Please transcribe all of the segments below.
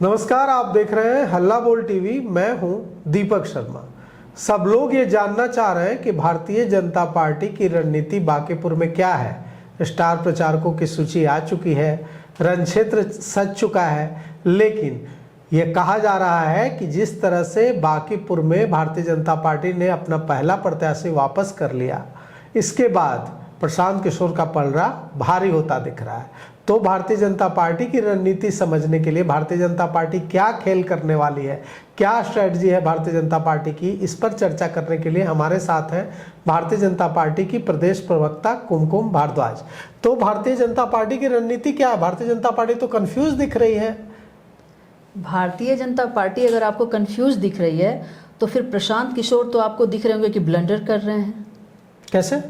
नमस्कार, आप देख रहे हैं हल्ला बोल टीवी। मैं हूं दीपक शर्मा। सब लोग ये जानना चाह रहे हैं कि भारतीय जनता पार्टी की रणनीति बांकीपुर में क्या है। स्टार प्रचारकों की सूची आ चुकी है, रणक्षेत्र सज चुका है, लेकिन ये कहा जा रहा है कि जिस तरह से बांकीपुर में भारतीय जनता पार्टी ने अपना पहला प्रत्याशी वापस कर लिया, इसके बाद प्रशांत किशोर का पलड़ा भारी होता दिख रहा है। तो भारतीय जनता पार्टी की रणनीति समझने के लिए भारतीय जनता पार्टी क्या खेल करने वाली है, क्या स्ट्रेटजी है भारतीय जनता पार्टी की, इस पर चर्चा करने के लिए हमारे साथ हैं भारतीय जनता पार्टी की प्रदेश प्रवक्ता कुमकुम भारद्वाज। तो भारतीय जनता पार्टी की रणनीति क्या है? भारतीय जनता पार्टी तो कंफ्यूज दिख रही है। भारतीय जनता पार्टी अगर आपको कंफ्यूज दिख रही है तो फिर प्रशांत किशोर तो आपको दिख रहे होंगे कि ब्लंडर कर रहे हैं। कैसे?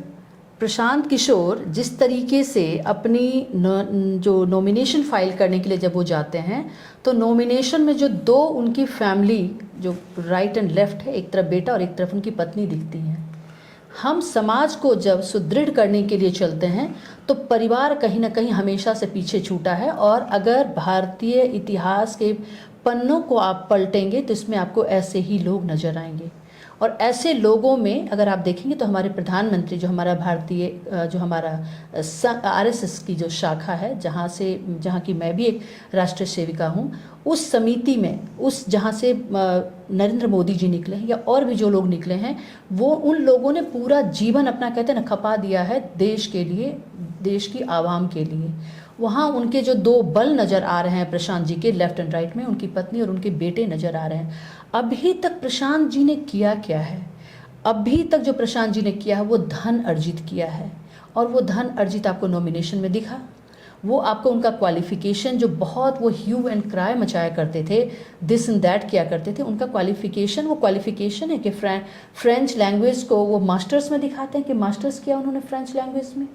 प्रशांत किशोर जिस तरीके से अपनी जो नॉमिनेशन फाइल करने के लिए जब वो जाते हैं तो नॉमिनेशन में जो दो उनकी फैमिली जो राइट एंड लेफ्ट है, एक तरफ बेटा और एक तरफ उनकी पत्नी दिखती हैं। हम समाज को जब सुदृढ़ करने के लिए चलते हैं तो परिवार कहीं ना कहीं हमेशा से पीछे छूटा है, और अगर भारतीय इतिहास के पन्नों को आप पलटेंगे तो इसमें आपको ऐसे ही लोग नज़र आएंगे। और ऐसे लोगों में अगर आप देखेंगे तो हमारे प्रधानमंत्री जो हमारा आरएसएस की जो शाखा है, जहाँ की मैं भी एक राष्ट्रीय सेविका हूँ, उस समिति में जहाँ से नरेंद्र मोदी जी निकले हैं या और भी जो लोग निकले हैं, वो उन लोगों ने पूरा जीवन अपना कहते हैं ना खपा दिया है देश के लिए, देश की आवाम के लिए। वहाँ उनके जो दो बल नज़र आ रहे हैं प्रशांत जी के लेफ्ट एंड राइट में, उनकी पत्नी और उनके बेटे नज़र आ रहे हैं। अभी तक प्रशांत जी ने किया क्या है? अभी तक जो प्रशांत जी ने किया है वो धन अर्जित किया है, और वो धन अर्जित आपको नॉमिनेशन में दिखा। वो आपको उनका क्वालिफिकेशन जो बहुत वो ह्यू एंड क्राई मचाया करते थे, दिस एंड दैट किया करते थे, उनका क्वालिफिकेशन है कि फ्रेंच लैंग्वेज को वो मास्टर्स में दिखाते हैं कि मास्टर्स किया उन्होंने फ्रेंच लैंग्वेज में।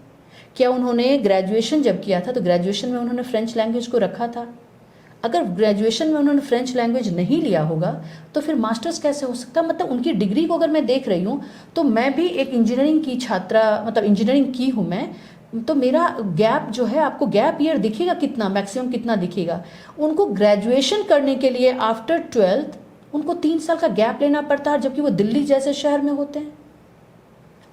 क्या उन्होंने ग्रेजुएशन जब किया था तो ग्रेजुएशन में उन्होंने फ्रेंच लैंग्वेज को रखा था? अगर ग्रेजुएशन में उन्होंने फ्रेंच लैंग्वेज नहीं लिया होगा तो फिर मास्टर्स कैसे हो सकता? मतलब उनकी डिग्री को अगर मैं देख रही हूँ तो मैं भी एक इंजीनियरिंग की छात्रा, मतलब इंजीनियरिंग की हूँ मैं, तो मेरा गैप जो है, आपको गैप ईयर दिखेगा कितना, मैक्सिमम कितना दिखेगा। उनको ग्रेजुएशन करने के लिए आफ्टर 12th उनको 3 साल का गैप लेना पड़ता है, जबकि वो दिल्ली जैसे शहर में होते हैं।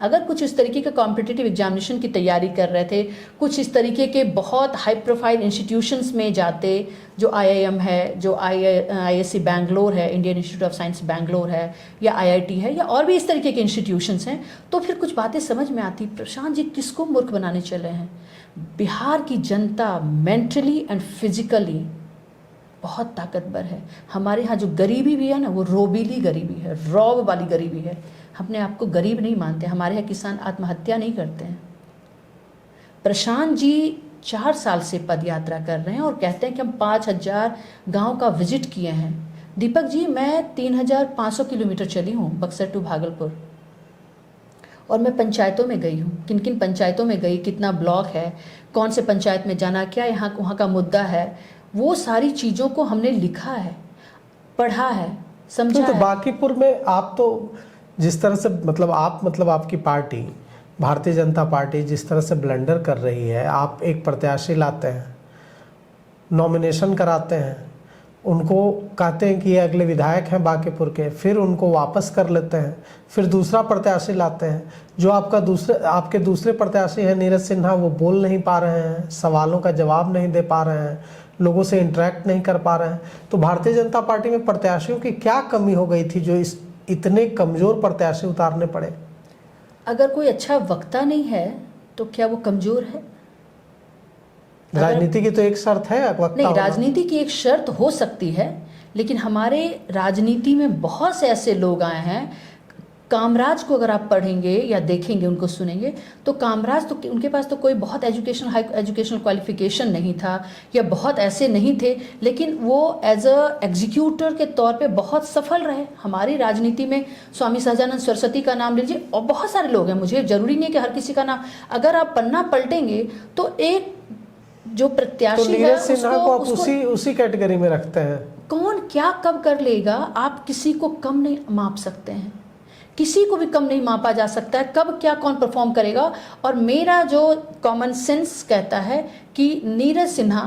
अगर कुछ इस तरीके का कॉम्पिटिटिव एग्जामिनेशन की तैयारी कर रहे थे, कुछ इस तरीके के बहुत हाई प्रोफाइल इंस्टीट्यूशंस में जाते, जो IIM है, जो IISc बैंगलोर है, Indian institute of science Bangalore है, या IIT है, या और भी इस तरीके के इंस्टीट्यूशंस हैं, तो फिर कुछ बातें समझ में आती। प्रशांत जी किसको मूर्ख बनाने चले हैं? बिहार की जनता मेंटली एंड फिजिकली बहुत ताकतवर है। हमारे यहाँ जो गरीबी भी है ना, वो रोबीली गरीबी है, रौब वाली गरीबी है। अपने आप को गरीब नहीं मानते। हमारे यहाँ किसान आत्महत्या नहीं करते हैं। प्रशांत जी 4 साल से पद यात्रा कर रहे हैं और कहते हैं कि हम 5000 गांव का विजिट किए हैं। दीपक जी, मैं 3500 किलोमीटर चली हूँ बक्सर टू भागलपुर, और मैं पंचायतों में गई हूँ। किन किन पंचायतों में गई, कितना ब्लॉक है, कौन से पंचायत में जाना, क्या यहाँ वहाँ का मुद्दा है, वो सारी चीज़ों को हमने लिखा है, पढ़ा है, समझा तो है। बांकीपुर में आप तो जिस तरह से आपकी पार्टी भारतीय जनता पार्टी जिस तरह से ब्लंडर कर रही है, आप एक प्रत्याशी लाते हैं, नॉमिनेशन कराते हैं, उनको कहते हैं कि ये अगले विधायक हैं बांकीपुर के, फिर उनको वापस कर लेते हैं, फिर दूसरा प्रत्याशी लाते हैं। जो आपके दूसरे प्रत्याशी हैं नीरज सिन्हा, वो बोल नहीं पा रहे हैं, सवालों का जवाब नहीं दे पा रहे हैं, लोगों से इंटरेक्ट नहीं कर पा रहे हैं। तो भारतीय जनता पार्टी में प्रत्याशियों की क्या कमी हो गई थी जो इतने कमज़ोर प्रत्याशी उतारने पड़े? अगर कोई अच्छा वक्ता नहीं है तो क्या वो कमज़ोर है? राजनीति की तो एक शर्त है वक्ता नहीं, होना। राजनीति की एक शर्त हो सकती है, लेकिन हमारे राजनीति में बहुत से ऐसे लोग आए हैं। कामराज को अगर आप पढ़ेंगे या देखेंगे, उनको सुनेंगे, तो कामराज तो उनके पास तो कोई बहुत हाई एजुकेशनल क्वालिफिकेशन नहीं था, या बहुत ऐसे नहीं थे, लेकिन वो एज अ एग्जीक्यूटर के तौर पे बहुत सफल रहे। हमारी राजनीति में स्वामी सहजानंद सरस्वती का नाम लीजिए, और बहुत सारे लोग हैं, मुझे जरूरी नहीं है कि हर किसी का नाम, अगर आप पन्ना पलटेंगे तो एक जो प्रत्याशी तो नीरज सिन्हा को आप उसी कैटेगरी में रखते हैं। कौन क्या कब कर लेगा, आप किसी को कम नहीं माप सकते हैं, किसी को भी कम नहीं मापा जा सकता है कब क्या कौन परफॉर्म करेगा। और मेरा जो कॉमन सेंस कहता है कि नीरज सिन्हा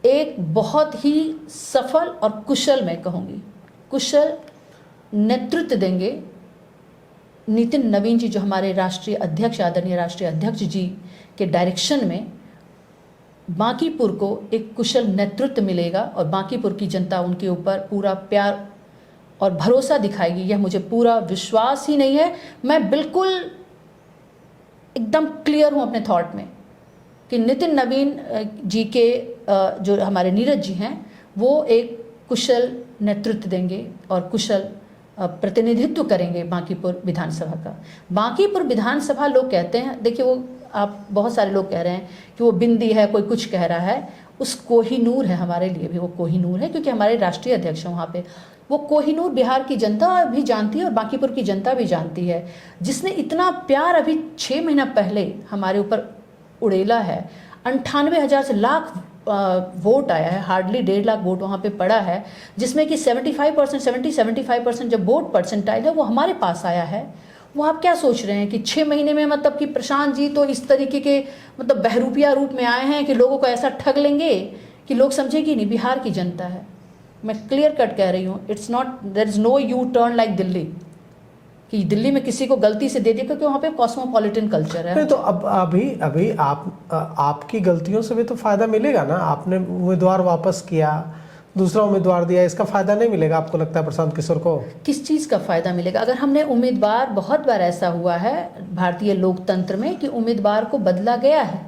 एक बहुत ही सफल और कुशल, मैं कहूँगी कुशल नेतृत्व देंगे नितिन नवीन जी, जो हमारे राष्ट्रीय अध्यक्ष, आदरणीय राष्ट्रीय अध्यक्ष जी के डायरेक्शन में बांकीपुर को एक कुशल नेतृत्व मिलेगा और बांकीपुर की जनता उनके ऊपर पूरा प्यार और भरोसा दिखाएगी। यह मुझे पूरा विश्वास ही नहीं है, मैं बिल्कुल एकदम क्लियर हूँ अपने थॉट में कि नितिन नवीन जी के जो हमारे नीरज जी हैं वो एक कुशल नेतृत्व देंगे और कुशल प्रतिनिधित्व करेंगे बांकीपुर विधानसभा का। बांकीपुर विधानसभा लोग कहते हैं, देखिए वो आप बहुत सारे लोग कह रहे हैं कि वो बिंदी है, कोई कुछ कह रहा है, उस कोहिनूर है, हमारे लिए भी वो कोहिनूर है, क्योंकि हमारे राष्ट्रीय अध्यक्ष हैं वहाँ पे। वो कोहिनूर बिहार की जनता भी जानती है और बांकीपुर की जनता भी जानती है, जिसने इतना प्यार अभी 6 महीना पहले हमारे ऊपर उड़ेला है। 98,000 से लाख वोट आया है, हार्डली 1.5 लाख वोट वहाँ पे पड़ा है, जिसमें कि 75% जो वोट परसेंटाइल है वो हमारे पास आया है। वो आप क्या सोच रहे हैं कि 6 महीने में मतलब कि प्रशांत जी तो इस तरीके के मतलब बहरूपिया रूप में आए हैं कि लोगों को ऐसा ठग लेंगे कि लोग समझेगी नहीं बिहार की जनता है। मैं क्लियर कट कह रही हूँ, it's not, there is no U turn like Delhi कि दिल्ली में किसी को गलती से दे दिया, क्योंकि वहाँ पे कॉस्मोपॉलिटन कल्चर है। नहीं तो अब अभी आपकी गलतियों से भी तो फायदा मिलेगा ना। आपने उम्मीदवार वापस किया, दूसरा उम्मीदवार दिया, इसका फायदा नहीं मिलेगा आपको लगता है प्रशांत किशोर को? किस चीज़ का फ़ायदा मिलेगा? अगर हमने उम्मीदवार, बहुत बार ऐसा हुआ है भारतीय लोकतंत्र में कि उम्मीदवार को बदला गया है,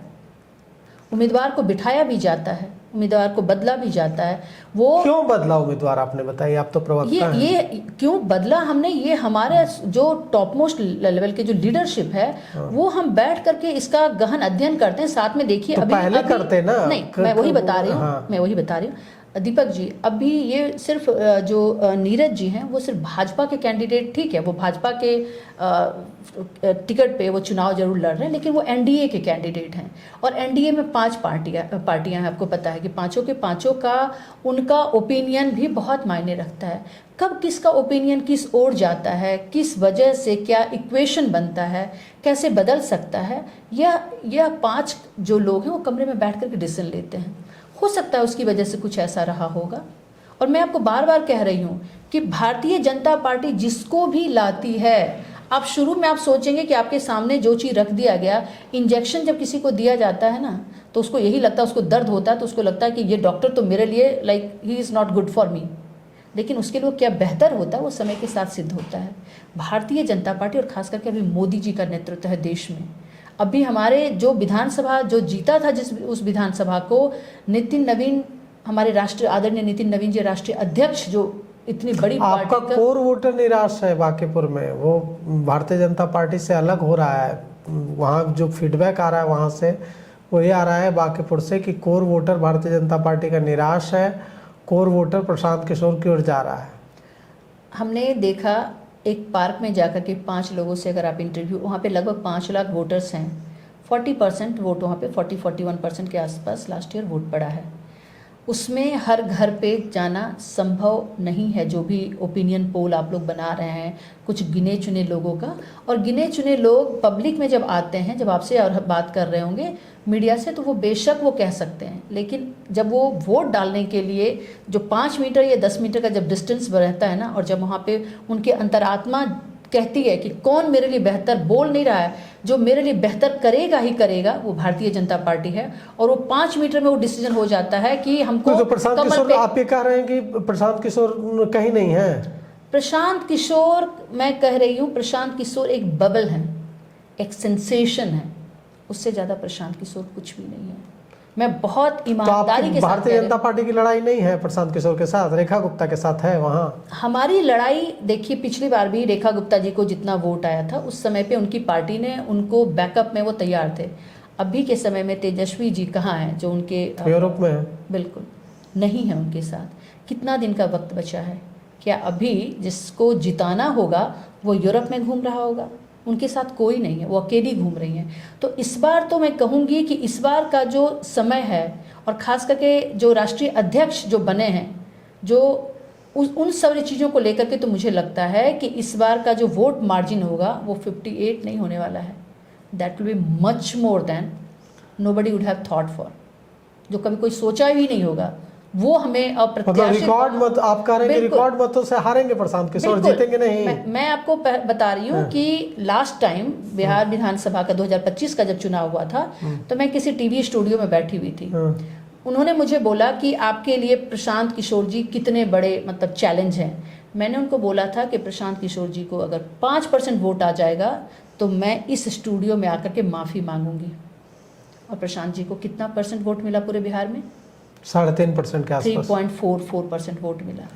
उम्मीदवार को बिठाया भी जाता है, उम्मीदवार को बदला भी जाता है। वो क्यों बदला उम्मीदवार, आपने बताइए, आप तो प्रवक्ता हैं। ये क्यों बदला हमने, ये हमारे जो टॉप मोस्ट लेवल के जो लीडरशिप है वो हम बैठ करके इसका गहन अध्ययन करते हैं। साथ में देखिए तो पहले करते ना। नहीं, मैं वही बता रही हूँ, मैं वही बता रही हूँ दीपक जी। अभी ये सिर्फ जो नीरज जी हैं वो सिर्फ भाजपा के कैंडिडेट, ठीक है वो भाजपा के टिकट पे वो चुनाव जरूर लड़ रहे हैं, लेकिन वो एनडीए के कैंडिडेट हैं और एनडीए में 5 पार्टियां हैं। आपको पता है कि पांचों के पांचों का उनका ओपिनियन भी बहुत मायने रखता है। कब किसका ओपिनियन किस ओर जाता है, किस वजह से क्या इक्वेशन बनता है, कैसे बदल सकता है, यह 5 जो लोग हैं वो कमरे में बैठ करके डिसीजन लेते हैं। हो सकता है उसकी वजह से कुछ ऐसा रहा होगा। और मैं आपको बार बार कह रही हूँ कि भारतीय जनता पार्टी जिसको भी लाती है, आप शुरू में आप सोचेंगे कि आपके सामने जो चीज़ रख दिया गया, इंजेक्शन जब किसी को दिया जाता है ना तो उसको यही लगता है, उसको दर्द होता है तो उसको लगता है कि ये डॉक्टर तो मेरे लिए like he is not good for me, लेकिन उसके लिए क्या बेहतर होता है वो समय के साथ सिद्ध होता है। भारतीय जनता पार्टी और खास करके अभी मोदी जी का नेतृत्व है देश में। अभी हमारे जो विधानसभा जो जीता था, जिस उस विधानसभा को नितिन नवीन, हमारे राष्ट्रीय आदरणीय नितिन नवीन जी राष्ट्रीय अध्यक्ष, जो इतनी बड़ी आपका कोर वोटर निराश है बांकीपुर में, वो भारतीय जनता पार्टी से अलग हो रहा है। वहाँ जो फीडबैक आ रहा है वहाँ से वो ये आ रहा है बांकीपुर से कि core voter Bharatiya Janata party का निराश है, कोर वोटर प्रशांत किशोर की ओर जा रहा है। हमने देखा एक पार्क में जाकर के 5 लोगों से अगर आप इंटरव्यू, वहाँ पे लगभग 5 लाख वोटर्स हैं, 40% वोट वहाँ पे 40-41% के आसपास लास्ट ईयर वोट पड़ा है। उसमें हर घर पे जाना संभव नहीं है। जो भी ओपिनियन पोल आप लोग बना रहे हैं कुछ गिने चुने लोगों का, और गिने चुने लोग पब्लिक में जब आते हैं, जब आपसे और बात कर रहे होंगे मीडिया से, तो वो बेशक वो कह सकते हैं, लेकिन जब वो वोट डालने के लिए जो 5 मीटर या 10 मीटर का जब डिस्टेंस रहता है ना, और जब वहाँ पे उनके अंतरात्मा कहती है कि कौन मेरे लिए बेहतर बोल नहीं रहा है, जो मेरे लिए बेहतर करेगा ही करेगा वो भारतीय जनता पार्टी है, और वो 5 मीटर में वो डिसीजन हो जाता है कि हमको तो प्रशांत किशोर, आप ये कह रहे हैं कि प्रशांत किशोर कहीं नहीं है? प्रशांत किशोर, मैं कह रही हूँ प्रशांत किशोर एक बबल है, एक सेंसेशन है, उससे ज़्यादा प्रशांत किशोर कुछ भी नहीं है। मैं बहुत ईमानदारी के साथ, भारतीय जनता पार्टी की लड़ाई नहीं है प्रशांत किशोर के साथ, रेखा गुप्ता के साथ है वहाँ। हमारी लड़ाई देखिए, पिछली बार भी रेखा गुप्ता जी को जितना वोट आया था उस समय पे उनकी पार्टी ने उनको बैकअप में वो तैयार थे। अभी के समय में तेजस्वी जी कहाँ हैं, जो उनके यूरोप में है, बिल्कुल नहीं है उनके साथ। कितना दिन का वक्त बचा है? क्या अभी जिसको जिताना होगा वो यूरोप में घूम रहा होगा? उनके साथ कोई नहीं है, वो अकेली घूम रही हैं। तो इस बार तो मैं कहूँगी कि इस बार का जो समय है, और ख़ास करके जो राष्ट्रीय अध्यक्ष जो बने हैं, जो उन सारी चीज़ों को लेकर के, तो मुझे लगता है कि इस बार का जो वोट मार्जिन होगा वो 58 नहीं होने वाला है। That will be much more than nobody would have thought for. जो कभी कोई सोचा ही नहीं होगा, वो हमें मतलब अप्रत्याशित। रिकॉर्ड मत आप कह रहे हैं कि बिल्कुल। रिकॉर्ड मतों से हारेंगे प्रशांत किशोर, बिल्कुल। जीतेंगे नहीं? मैं आपको बता रही हूँ कि लास्ट टाइम बिहार विधानसभा का 2025 का जब चुनाव हुआ था, तो मैं किसी टीवी स्टूडियो में बैठी हुई थी। उन्होंने मुझे बोला कि आपके लिए प्रशांत किशोर जी कितने बड़े मतलब चैलेंज हैं। मैंने उनको बोला था कि प्रशांत किशोर जी को अगर 5% वोट आ जाएगा तो मैं इस स्टूडियो में आकर के माफ़ी मांगूंगी। और प्रशांत जी को कितना परसेंट वोट मिला पूरे बिहार में? 3.5% के आसपास। 3.44% वोट मिला।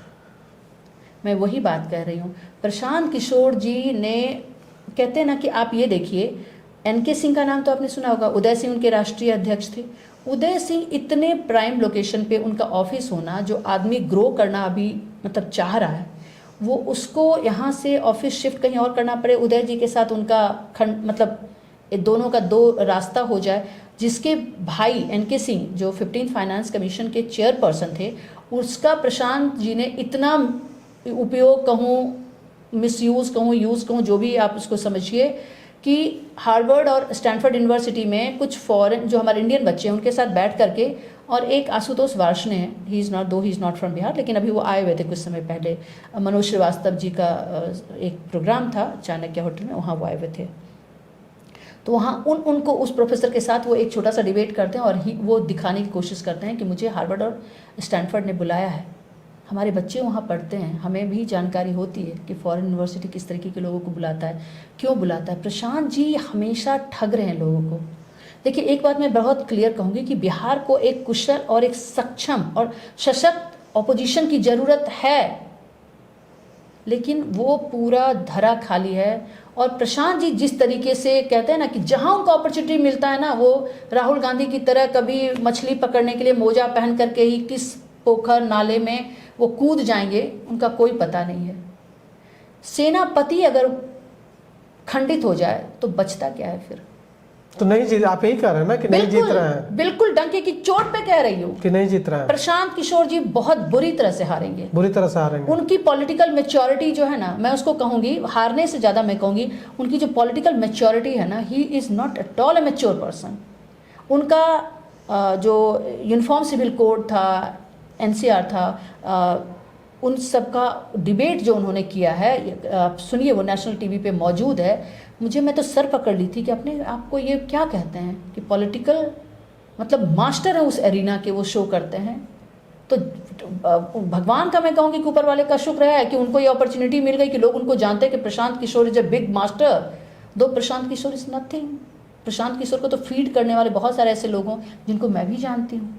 मैं वही बात कह रही हूँ, प्रशांत किशोर जी ने, कहते हैं ना कि आप ये देखिए, एनके सिंह का नाम तो आपने सुना होगा, उदय सिंह उनके राष्ट्रीय अध्यक्ष थे। उदय सिंह इतने प्राइम लोकेशन पे उनका ऑफिस होना, जो आदमी ग्रो करना अभी मतलब चाह रहा है, वो उसको यहाँ से ऑफिस शिफ्ट कहीं और करना पड़े, उदय जी के साथ उनका खंड मतलब दोनों का दो रास्ता हो जाए। जिसके भाई एनके सिंह जो 15 फाइनेंस कमीशन के चेयरपर्सन थे, उसका प्रशांत जी ने इतना उपयोग कहूँ, मिसयूज़ कहूँ, यूज़ कहूँ, जो भी आप उसको समझिए, कि हार्वर्ड और स्टैनफोर्ड यूनिवर्सिटी में कुछ फॉरेन जो हमारे इंडियन बच्चे हैं उनके साथ बैठ करके, और एक आशुतोष वार्ष्णेय हैं, he is not from Bihar, लेकिन अभी वो आए हुए थे कुछ समय पहले, मनोज श्रीवास्तव जी का एक प्रोग्राम था चाणक्य होटल में, वहाँ वो आए हुए थे। तो वहाँ उनको उस प्रोफेसर के साथ वो एक छोटा सा डिबेट करते हैं, और वो दिखाने की कोशिश करते हैं कि मुझे हार्वर्ड और स्टैनफोर्ड ने बुलाया है, हमारे बच्चे वहाँ पढ़ते हैं, हमें भी जानकारी होती है कि फॉरेन यूनिवर्सिटी किस तरीके के लोगों को बुलाता है, क्यों बुलाता है। प्रशांत जी हमेशा ठग रहे हैं लोगों को। देखिए, एक बात मैं बहुत क्लियर कहूँगी कि बिहार को एक कुशल और एक सक्षम और सशक्त ऑपोजिशन की ज़रूरत है, लेकिन वो पूरा धरा खाली है। और प्रशांत जी जिस तरीके से कहते हैं ना कि जहाँ उनको अपॉर्चुनिटी मिलता है ना, वो राहुल गांधी की तरह कभी मछली पकड़ने के लिए मोजा पहन करके ही किस पोखर नाले में वो कूद जाएंगे, उनका कोई पता नहीं है। सेनापति अगर खंडित हो जाए तो बचता क्या है फिर? तो नहीं जीत, आप यही कह रहे हैं ना कि नहीं जीत रहे हैं? बिल्कुल डंके की चोट पे कह रही हूँ कि नहीं जीत रहे हैं। प्रशांत किशोर जी बहुत बुरी तरह से हारेंगे, बुरी तरह से हारेंगे। उनकी पॉलिटिकल मैच्योरिटी जो है ना, मैं उसको कहूँगी, हारने से ज़्यादा मैं कहूँगी उनकी जो पॉलिटिकल मैच्योरिटी है ना, he is not at all A mature person. उनका जो यूनिफॉर्म सिविल कोड था, एनसीआर था, उन सब का डिबेट जो उन्होंने किया है, आप सुनिए, वो नेशनल टीवी पे मौजूद है। मैं तो सर पकड़ ली थी कि अपने आप को ये क्या कहते हैं कि पॉलिटिकल मतलब मास्टर है उस एरिना के, वो शो करते हैं। तो भगवान का मैं कहूँगी कि ऊपर वाले का शुक्र है कि उनको ये अपॉर्चुनिटी मिल गई कि लोग उनको जानते हैं कि Prashant Kishor is a big master, दो प्रशांत किशोर इज नथिंग। प्रशांत किशोर को तो फीड करने वाले बहुत सारे ऐसे लोग हों जिनको मैं भी जानती हूँ।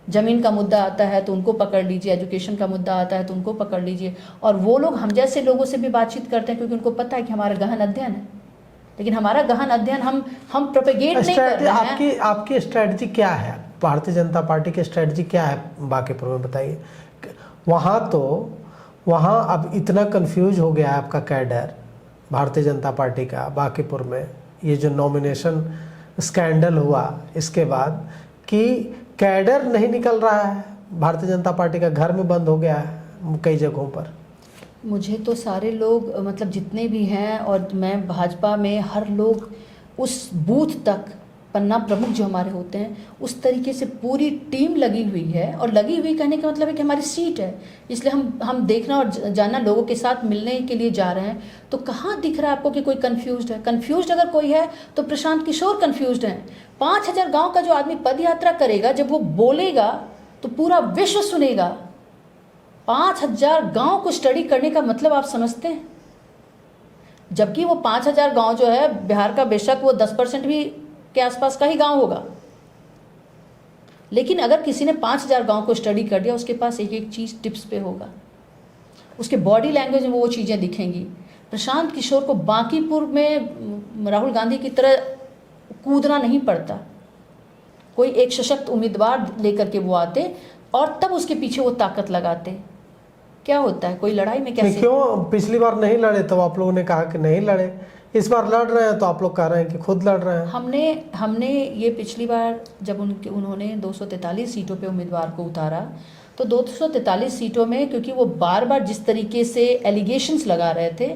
ज़मीन का मुद्दा आता है तो उनको पकड़ लीजिए, एजुकेशन का मुद्दा आता है तो उनको पकड़ लीजिए, और वो लोग हम जैसे लोगों से भी बातचीत करते हैं क्योंकि उनको पता है कि हमारा गहन अध्ययन है। लेकिन हमारा गहन अध्ययन हम प्रोपेगेट नहीं कर रहे हैं। आपकी स्ट्रेटजी क्या है? भारतीय जनता पार्टी की स्ट्रेटजी क्या है बांकीपुर में, बताइए। वहाँ अब इतना कंफ्यूज हो गया है आपका कैडर भारतीय जनता पार्टी का बांकीपुर में, ये जो नॉमिनेशन स्कैंडल हुआ इसके बाद, कि कैडर नहीं निकल रहा है भारतीय जनता पार्टी का, घर में बंद हो गया है कई जगहों पर। मुझे तो सारे लोग मतलब जितने भी हैं, और मैं भाजपा में हर लोग उस बूथ तक, पन्ना प्रमुख जो हमारे होते हैं, उस तरीके से पूरी टीम लगी हुई है। और लगी हुई कहने का मतलब है कि हमारी सीट है, इसलिए हम देखना और जानना, लोगों के साथ मिलने के लिए जा रहे हैं। तो कहाँ दिख रहा है आपको कि कोई कंफ्यूज्ड है? कंफ्यूज्ड अगर कोई है तो प्रशांत किशोर कंफ्यूज्ड हैं। 5000 गांव का जो आदमी पद यात्रा करेगा, जब वो बोलेगा तो पूरा विश्व सुनेगा। 5000 गांव को स्टडी करने का मतलब आप समझते हैं? जबकि वो 5000 गांव जो है बिहार का, बेशक वो 10% भी के आसपास का ही गांव होगा, लेकिन अगर किसी ने 5000 गांव को स्टडी कर दिया, उसके पास एक एक चीज़ टिप्स पे होगा, उसके बॉडी लैंग्वेज में वो चीज़ें दिखेंगी। प्रशांत किशोर को बांकीपुर में राहुल गांधी की तरह कूदना नहीं पड़ता। कोई एक सशक्त उम्मीदवार लेकर के वो आते और तब उसके पीछे वो ताकत लगाते। क्या होता है, कोई लड़ाई में कैसे? क्यों पिछली बार नहीं लड़े तो आप लोगों ने कहा कि नहीं लड़े, इस बार लड़ रहे हैं तो आप लोग कह रहे हैं कि खुद लड़ रहे हैं। हमने ये पिछली बार जब उन्होंने 243 सीटों पे उम्मीदवार को उतारा, तो 243 सीटों में क्योंकि वो बार बार जिस तरीके से एलिगेशंस लगा रहे थे,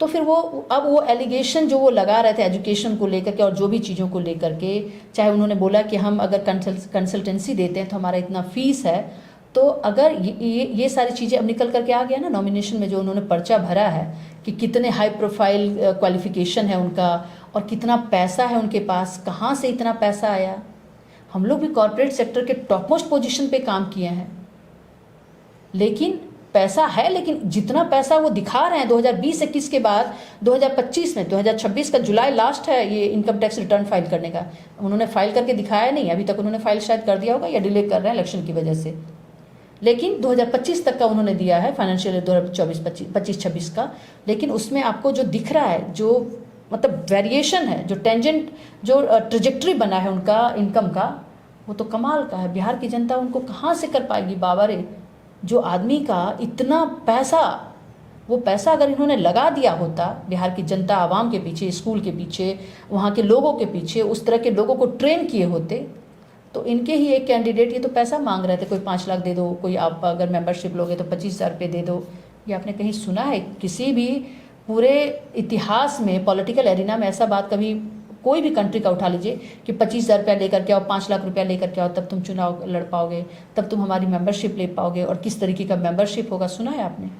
तो फिर वो अब वो एलिगेशन जो वो लगा रहे थे एजुकेशन को लेकर के और जो भी चीज़ों को लेकर के, चाहे उन्होंने बोला कि हम अगर कंसल्टेंसी देते हैं तो हमारा इतना फीस है, तो अगर ये सारी चीज़ें अब निकल करके आ गया ना नॉमिनेशन में, जो उन्होंने पर्चा भरा है कि कितने हाई प्रोफाइल क्वालिफिकेशन है उनका और कितना पैसा है उनके पास, कहाँ से इतना पैसा आया। हम लोग भी कॉर्पोरेट सेक्टर के टॉप मोस्ट पोजीशन पे काम किए हैं, लेकिन पैसा है, लेकिन जितना पैसा वो दिखा रहे हैं 2020-21 के बाद 2025 में, 2026 का जुलाई लास्ट है ये इनकम टैक्स रिटर्न फाइल करने का, उन्होंने फाइल करके दिखाया नहीं अभी तक। उन्होंने फाइल शायद कर दिया होगा या डिले कर रहे हैं इलेक्शन की वजह से, लेकिन 2025 तक का उन्होंने दिया है फाइनेंशियल ईयर 2024-25-26 का। लेकिन उसमें आपको जो दिख रहा है, जो मतलब वेरिएशन है, जो टेंजेंट, जो ट्रेजेक्ट्री बना है उनका इनकम का, वो तो कमाल का है। बिहार की जनता उनको कहाँ से कर पाएगी बाबा रे। जो आदमी का इतना पैसा, वो पैसा अगर इन्होंने लगा दिया होता बिहार की जनता आवाम के पीछे, स्कूल के पीछे, वहाँ के लोगों के पीछे, उस तरह के लोगों को ट्रेन किए होते, तो इनके ही एक कैंडिडेट ये तो पैसा मांग रहे थे, कोई 5 लाख दे दो, कोई आप अगर मेंबरशिप लोगे तो 25,000 रुपये दे दो। ये आपने कहीं सुना है किसी भी पूरे इतिहास में, पॉलिटिकल एरिना में ऐसा बात कभी कोई भी कंट्री का उठा लीजिए कि 25,000 रुपया लेकर के आओ, 5 लाख रुपया लेकर के आओ, तब तुम चुनाव लड़ पाओगे, तब तुम हमारी मेंबरशिप ले पाओगे, और किस तरीके का मेंबरशिप होगा सुना है आपने?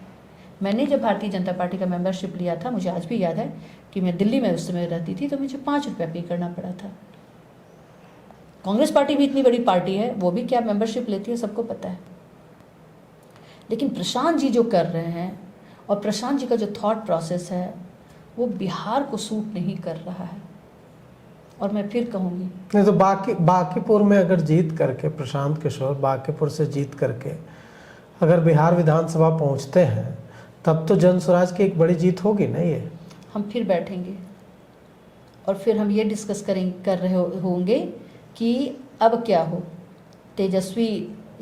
मैंने जब भारतीय जनता पार्टी का मेंबरशिप लिया था, मुझे आज भी याद है कि मैं दिल्ली में उस समय रहती थी, तो मुझे 5 रुपया पे करना पड़ा था। कांग्रेस पार्टी भी इतनी बड़ी पार्टी है, वो भी क्या मेंबरशिप लेती है सबको पता है। लेकिन प्रशांत जी जो कर रहे हैं, और प्रशांत जी का जो थॉट प्रोसेस है, वो बिहार को सूट नहीं कर रहा है। और मैं फिर कहूँगी, नहीं तो बांकीपुर में अगर जीत करके, प्रशांत किशोर बांकीपुर से जीत करके अगर बिहार विधानसभा पहुंचते हैं, तब तो जन स्वराज की एक बड़ी जीत होगी ना। ये हम फिर बैठेंगे और फिर हम ये डिस्कस कर रहे होंगे कि अब क्या हो। तेजस्वी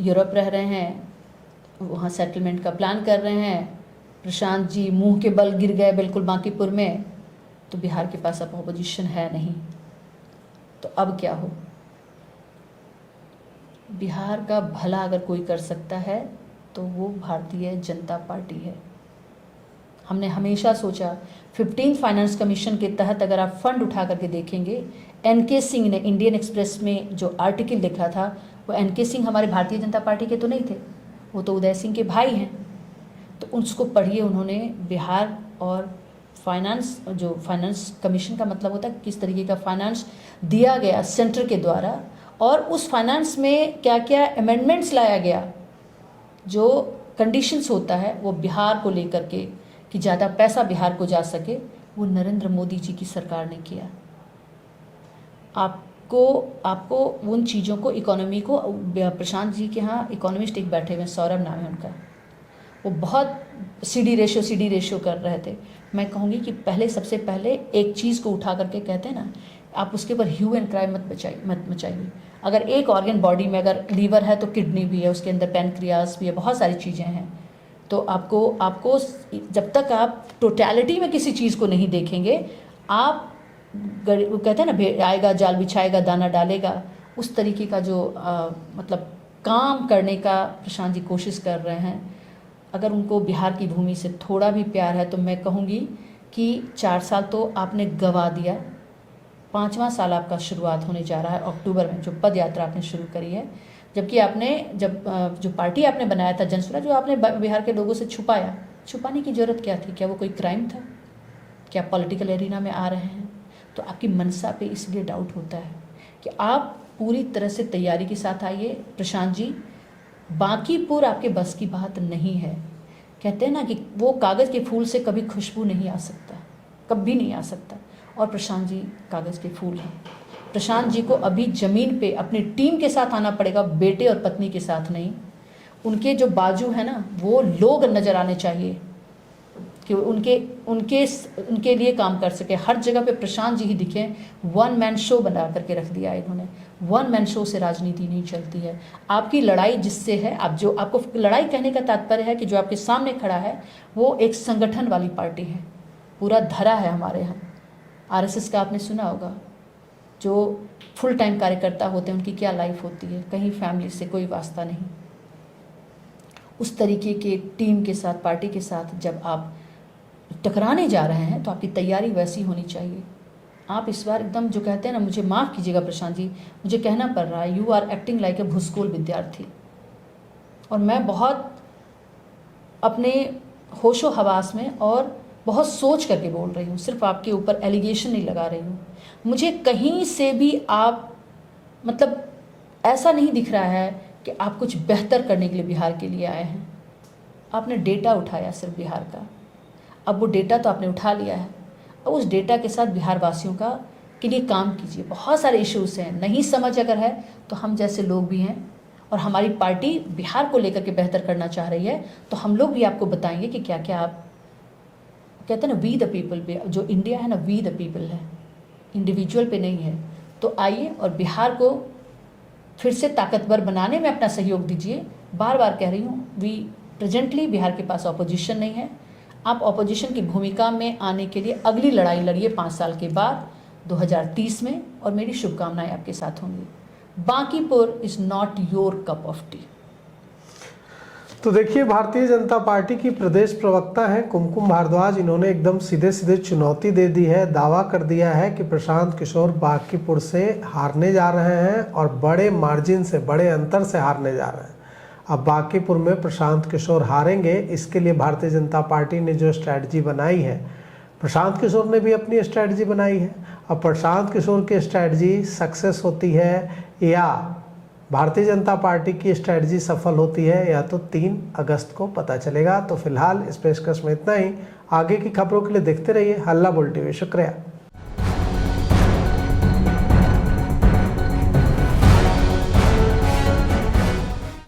यूरोप रह रहे हैं, वहाँ सेटलमेंट का प्लान कर रहे हैं, प्रशांत जी मुंह के बल गिर गए बिल्कुल बांकीपुर में, तो बिहार के पास अब अपोजिशन है नहीं, तो अब क्या हो। बिहार का भला अगर कोई कर सकता है तो वो भारतीय जनता पार्टी है। हमने हमेशा सोचा 15 फाइनेंस कमीशन के तहत अगर आप फंड उठा करके देखेंगे, एनके सिंह ने इंडियन एक्सप्रेस में जो आर्टिकल लिखा था, वो एनके सिंह हमारे भारतीय जनता पार्टी के तो नहीं थे, वो तो उदय सिंह के भाई हैं। तो उसको पढ़िए, उन्होंने बिहार और फाइनेंस, जो फाइनेंस कमीशन का मतलब होता है किस तरीके का फाइनेंस दिया गया सेंटर के द्वारा, और उस फाइनेंस में क्या क्या अमेंडमेंट्स लाया गया, जो कंडीशंस होता है वो बिहार को लेकर के कि ज़्यादा पैसा बिहार को जा सके, वो नरेंद्र मोदी जी की सरकार ने किया। आपको उन चीज़ों को, इकोनॉमी को, प्रशांत जी के यहाँ इकोनॉमिस्ट एक बैठे हुए, सौरभ नाम है उनका, वो बहुत सीडी रेशियो कर रहे थे। मैं कहूँगी कि सबसे पहले एक चीज़ को उठा करके, कहते हैं ना, आप उसके ऊपर ह्यू एंड क्राई मत मचाइए। अगर एक ऑर्गन बॉडी में, अगर लीवर है तो किडनी भी है, उसके अंदर पैनक्रियास भी है, बहुत सारी चीज़ें हैं। तो आपको जब तक आप टोटलिटी में किसी चीज़ को नहीं देखेंगे, आप वो कहते हैं ना, आएगा जाल बिछाएगा दाना डालेगा, उस तरीके का जो मतलब काम करने का प्रशांत जी कोशिश कर रहे हैं। अगर उनको बिहार की भूमि से थोड़ा भी प्यार है तो मैं कहूँगी कि 4 साल तो आपने गंवा दिया, 5वां साल आपका शुरुआत होने जा रहा है अक्टूबर में, जो पद यात्रा आपने शुरू करी है। जबकि आपने जो पार्टी आपने बनाया था जन स्वराज, जो आपने बिहार के लोगों से छुपाने की ज़रूरत क्या थी? क्या वो कोई क्राइम था? क्या पॉलिटिकल एरिना में आ रहे हैं? तो आपकी मनसा पे इसलिए डाउट होता है कि आप पूरी तरह से तैयारी के साथ आइए। प्रशांत जी, बांकीपुर आपके बस की बात नहीं है। कहते हैं ना कि वो कागज़ के फूल से कभी खुशबू नहीं आ सकता, कभी नहीं आ सकता, और प्रशांत जी कागज़ के फूल हैं। प्रशांत जी को अभी ज़मीन पे अपनी टीम के साथ आना पड़ेगा, बेटे और पत्नी के साथ नहीं। उनके जो बाजू है ना, वो लोग नज़र आने चाहिए कि उनके लिए काम कर सके। हर जगह पे प्रशांत जी ही दिखे। 1 मैन शो बना करके रख दिया है इन्होंने। 1 मैन शो से राजनीति नहीं चलती है। आपकी लड़ाई जिससे है, आपको लड़ाई कहने का तात्पर्य है कि जो आपके सामने खड़ा है वो एक संगठन वाली पार्टी है, पूरा धरा है हमारे यहाँ। आरएसएस का आपने सुना होगा, जो फुल टाइम कार्यकर्ता होते हैं उनकी क्या लाइफ होती है, कहीं फैमिली से कोई वास्ता नहीं। उस तरीके के टीम के साथ, पार्टी के साथ जब आप टकराने जा रहे हैं तो आपकी तैयारी वैसी होनी चाहिए। आप इस बार एकदम जो कहते हैं ना, मुझे माफ़ कीजिएगा प्रशांत जी, मुझे कहना पड़ रहा है, you are acting like a भूस्कूल विद्यार्थी। और मैं बहुत अपने होशो हवास में और बहुत सोच करके बोल रही हूँ, सिर्फ आपके ऊपर एलिगेशन नहीं लगा रही हूँ। मुझे कहीं से भी आप मतलब ऐसा नहीं दिख रहा है कि आप कुछ बेहतर करने के लिए बिहार के लिए आए हैं। आपने डेटा उठाया सिर्फ बिहार का, अब वो डेटा तो आपने उठा लिया है, अब उस डेटा के साथ बिहार वासियों का के लिए काम कीजिए। बहुत सारे इश्यूज़ हैं, नहीं समझ अगर है तो हम जैसे लोग भी हैं और हमारी पार्टी बिहार को लेकर के बेहतर करना चाह रही है, तो हम लोग भी आपको बताएंगे कि क्या क्या आप कहते हैं ना, वी द पीपल पे, जो इंडिया है ना, वी द पीपल है, इंडिविजुअल पे नहीं है। तो आइए और बिहार को फिर से ताकतवर बनाने में अपना सहयोग दीजिए। बार बार कह रही हूँ, वी प्रेजेंटली बिहार के पास ऑपोजिशन नहीं है। आप ऑपोजिशन की भूमिका में आने के लिए अगली लड़ाई लड़िए 5 साल के बाद 2030 में, और मेरी शुभकामनाएं आपके साथ होंगी। Bankipur is not your cup of T. तो देखिए, भारतीय जनता पार्टी की प्रदेश प्रवक्ता हैं कुमकुम भारद्वाज, इन्होंने एकदम सीधे सीधे चुनौती दे दी है, दावा कर दिया है कि प्रशांत किशोर बांकीपुर से हारने जा रहे हैं और बड़े मार्जिन से, बड़े अंतर से हारने जा रहे हैं। अब बांकीपुर में प्रशांत किशोर हारेंगे, इसके लिए भारतीय जनता पार्टी ने जो स्ट्रैटेजी बनाई है, प्रशांत किशोर ने भी अपनी स्ट्रैटेजी बनाई है। अब प्रशांत किशोर की स्ट्रैटेजी सक्सेस होती है या भारतीय जनता पार्टी की स्ट्रैटेजी सफल होती है, या तो 3 अगस्त को पता चलेगा। तो फिलहाल इस पेशकश में इतना ही। आगे की खबरों के लिए देखते रहिए हल्ला बोल टीवी। शुक्रिया।